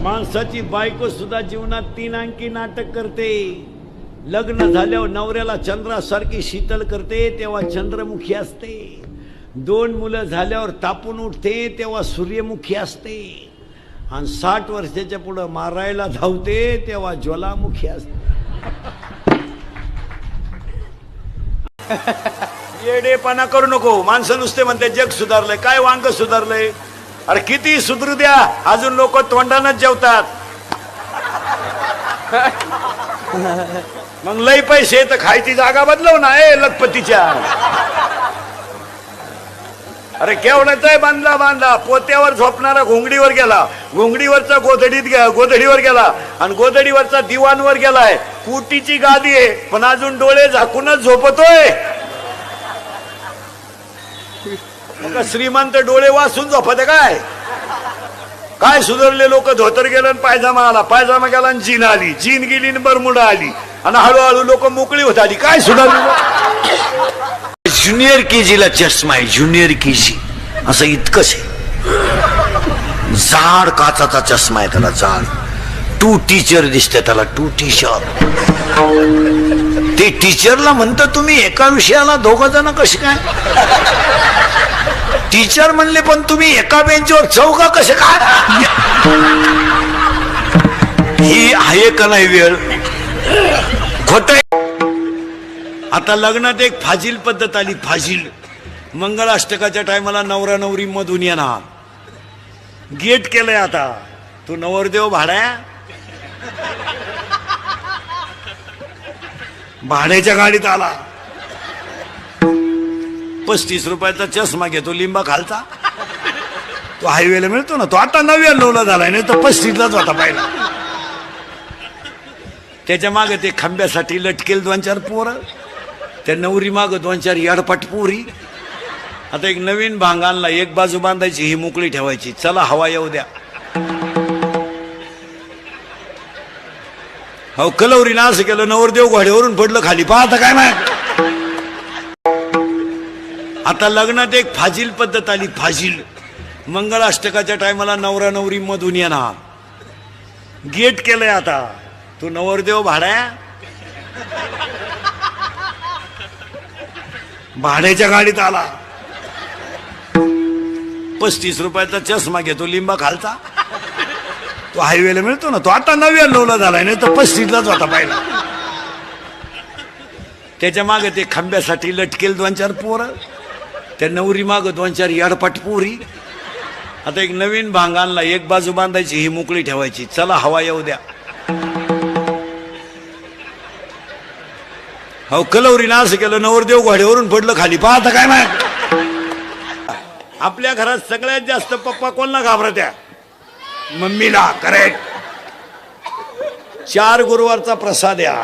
माणसाची बायको सुद्धा जीवनात 3 अंकी नाटक करते. लग्न झाल्यावर नवऱ्याला चंद्रासारखी शीतल करते तेव्हा चंद्रमुखी असते. 2 मुलं झाल्यावर तापून उठते तेव्हा सूर्यमुखी असते. आणि 60 वर्षाच्या पुढं मारायला धावते तेव्हा ज्वालामुखी असते. येडेपणा करू नको. माणसं नुसते म्हणते जग सुधारलंय. काय वांग सुधारलंय? अरे किती सुधरू द्या, अजून लोक तोंडानच जेवतात. मग लय पैसे तर खायची जागा बदलव ना लखपतीच्या. अरे केवढाच आहे बांधला बांधला. पोत्यावर झोपणारा घोंगडीवर गेला, घोंगडीवरचा गोधडीवर गेला आणि गोधडीवरचा दिवाणवर गेलाय. कुटीची गादी आहे पण अजून डोळे झाकूनच झोपतोय. श्रीमंत डोळे वाचून झोपत काय? काय सुधारले लोक? धोतर गेलं पायजामा आला, पायजामा गेला आणि जीन आली, जीन गेली आणि बरमुडा आली आणि हळूहळू लोक मोकळी होत आली. काय सुधारले? ज्युनियर केजीला चष्मा आहे, ज्युनियर केजी असं इतकंच आहे. जाड काचाचा चष्मा आहे त्याला, जाड. 2 टीचर दिसते त्याला, 2 टीचर. ते टीचरला म्हणतं तुम्ही एका विषयाला 2 जण कसे काय? टीचर म्हणले पण तुम्ही एका बेंचवर 4 कसे काय? ही आहे का नाही वेळ? खोट. आता लग्नात एक फाजील पद्धत आली, फाजील. मंगळाष्टकाच्या टायमाला नवरा नवरी मधून येणार. गेट केलंय आता. तू नवरदेव भाड्या, भाड्याच्या गाडीत आला. 35 रुपयाचा चष्मा घेतो लिंबा खालचा. तो हायवेला मिळतो ना, तो आता 99ला झालाय, नाही तर 35लाच होता पहिला. त्याच्या मागे ते खांब्यासाठी लटकेल 2-4 पोरं, त्या नवरी माग 2-4 याडपाट पोरी. आता एक नवीन भांग आणला, एक बाजू बांधायची, ही मोकळी ठेवायची. चला हवा येऊ द्या. हो कलवरीनं असं केलं, नवरदेव घोड्यावरून पडलं खाली. पाहता काय माहिती? आता लग्नात एक फाजील पद्धत आली, फाजील. मंगळाष्टकाच्या टायमाला नवरा नवरी मधून येणार. गेट केलंय आता. तू नवरदेव भाड्या, भाड्याच्या गाडीत आला. 35 रुपयाचा चष्मा घेतो लिंबा खालचा. तो हायवेला मिळतो ना, तो आता 99ला झालाय, नाही तर 35लाच होता पहिला. त्याच्या मागे ते खांब्यासाठी लटकेल 2-4 पोरं, त्या नवरी माग 2-4 याडपाट पोरी. आता एक नवीन भांग आणला, एक बाजू बांधायची, ही मोकळी ठेवायची. चला हवा येऊ द्या. हो कलवरीनं असं केलं, नवरदेव घोड्यावरून पडलं खाली. पाहता काय माहिती? आपल्या घरात सगळ्यात जास्त पप्पा कोणाला घाबरत्या? मम्मीला. करेक्ट. 4 गुरुवारचा प्रसाद या.